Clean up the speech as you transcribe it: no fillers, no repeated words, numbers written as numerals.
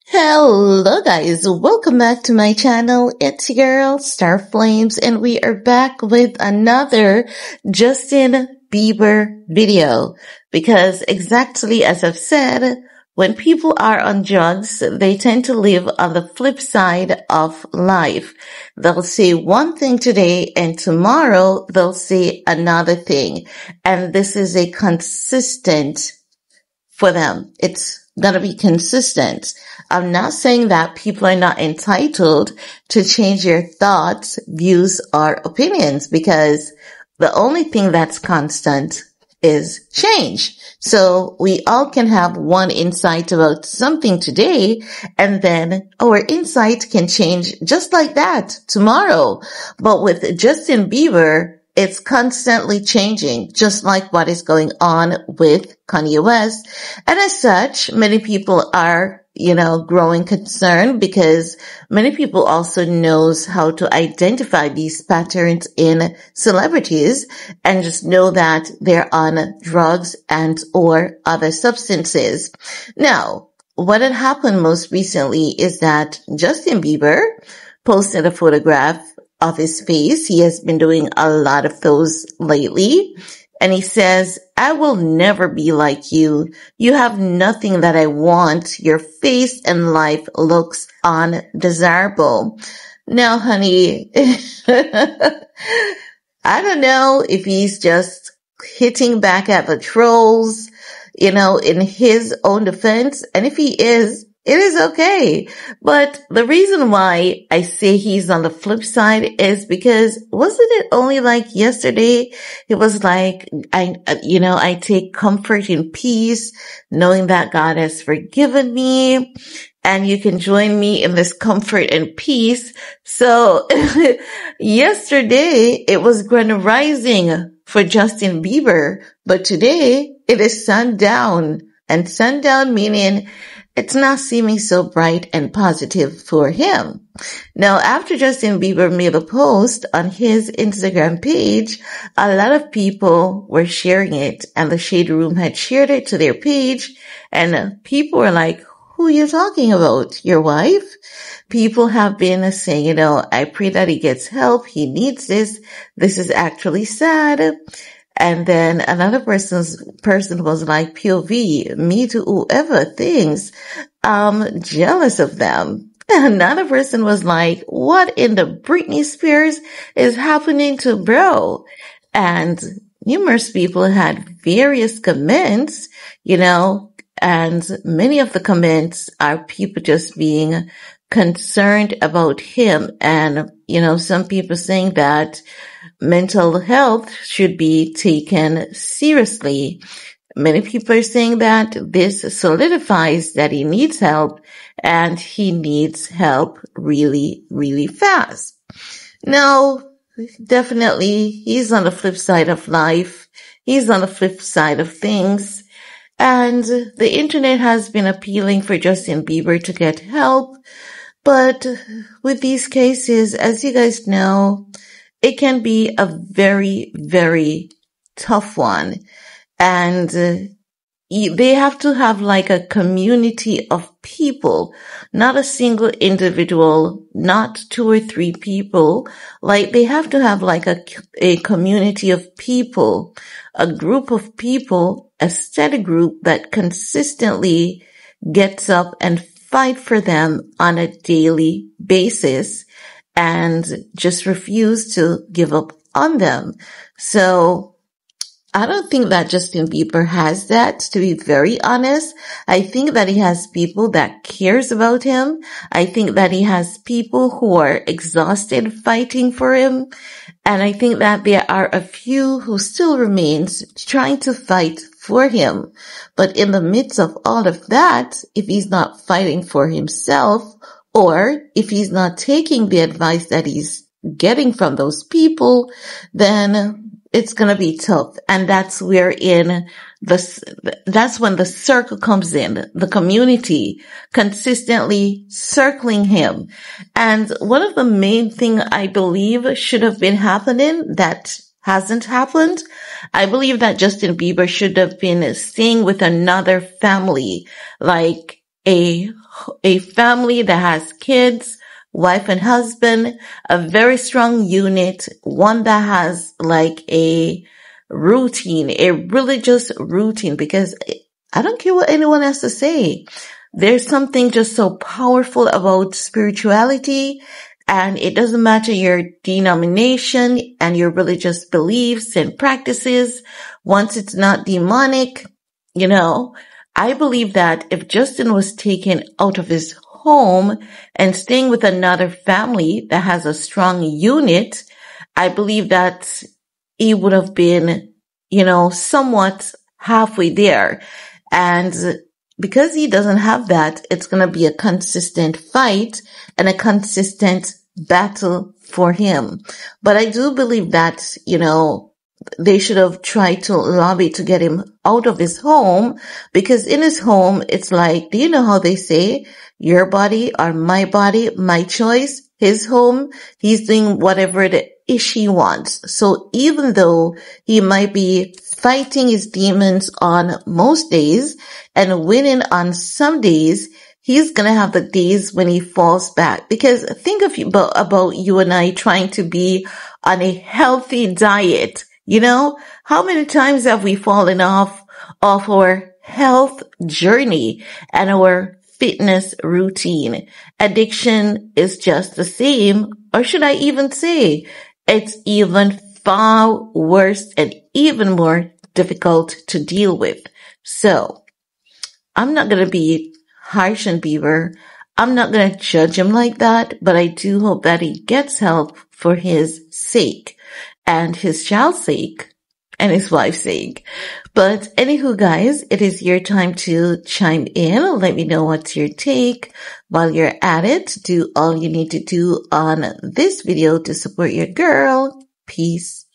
Hello guys, welcome back to my channel. It's your girl Star Flames, and we are back with another Justin Bieber video, because exactly as I've said, when people are on drugs, they tend to live on the flip side of life. They'll say one thing today and tomorrow they'll say another thing, and this is a consistent for them. It's gonna be consistent. I'm not saying that people are not entitled to change their thoughts, views, or opinions, because the only thing that's constant is change. So we all can have one insight about something today, and then our insight can change just like that tomorrow. But with Justin Bieber, it's constantly changing, just like what is going on with Kanye West. And as such, many people are, growing concerned, because many people also knows how to identify these patterns in celebrities and just know that they're on drugs and or other substances. Now, what had happened most recently is that Justin Bieber posted a photograph of his face. He has been doing a lot of those lately. And he says, "I will never be like you. You have nothing that I want. Your face and life looks undesirable." Now, honey, I don't know if he's just hitting back at the trolls, in his own defense. And if he is, it is okay. But the reason why I say he's on the flip side is because wasn't it only like yesterday? It was like, I take comfort in peace, knowing that God has forgiven me, and you can join me in this comfort and peace. So yesterday it was grand rising for Justin Bieber, but today it is sundown, and sundown meaning it's not seeming so bright and positive for him. Now, after Justin Bieber made a post on his Instagram page, a lot of people were sharing it, and the Shade Room had shared it to their page, and people were like, "Who are you talking about? Your wife?" People have been saying, "I pray that he gets help. He needs this. This is actually sad." And then another person was like, "POV, me to whoever thinks I'm jealous of them." Another person was like, "What in the Britney Spears is happening to bro?" And numerous people had various comments, and many of the comments are people just being concerned about him. And, some people saying that mental health should be taken seriously. Many people are saying that this solidifies that he needs help, and he needs help really, really fast. Now, definitely, he's on the flip side of life. He's on the flip side of things. And the internet has been appealing for Justin Bieber to get help. But with these cases, as you guys know, it can be a very, very tough one. And they have to have like a community of people, not a single individual, not two or three people. Like they have to have like a community of people, a group of people, a steady group that consistently gets up and fight for them on a daily basis and just refuse to give up on them. So I don't think that Justin Bieber has that, to be very honest. I think that he has people that cares about him. I think that he has people who are exhausted fighting for him. And I think that there are a few who still remains trying to fight for him. But in the midst of all of that, if he's not fighting for himself, or if he's not taking the advice that he's getting from those people, then it's going to be tough. And that's that's when the circle comes in, the community consistently circling him. And one of the main thing I believe should have been happening that hasn't happened. I believe that Justin Bieber should have been staying with another family, like a family that has kids, wife and husband, a very strong unit, one that has like a routine, a religious routine, because I don't care what anyone has to say. There's something just so powerful about spirituality, and it doesn't matter your denomination and your religious beliefs and practices. Once it's not demonic, I believe that if Justin was taken out of his home and staying with another family that has a strong unit, I believe that he would have been, somewhat halfway there. And because he doesn't have that, it's going to be a consistent fight and a consistent battle for him. But I do believe that, they should have tried to lobby to get him out of his home, because in his home, it's like, do you know how they say, your body or my body, my choice? His home, he's doing whatever the she wants. So even though he might be fighting his demons on most days and winning on some days, he's going to have the days when he falls back. Because think about you and I trying to be on a healthy diet. How many times have we fallen off of our health journey and our fitness routine? Addiction is just the same, or should I even say it's even far worse and even more difficult to deal with. So I'm not going to be harsh on Bieber. I'm not going to judge him like that, but I do hope that he gets help for his sake and his child's sake and his wife's sake. But anywho, guys, it is your time to chime in. Let me know what's your take. While you're at it, do all you need to do on this video to support your girl. Peace.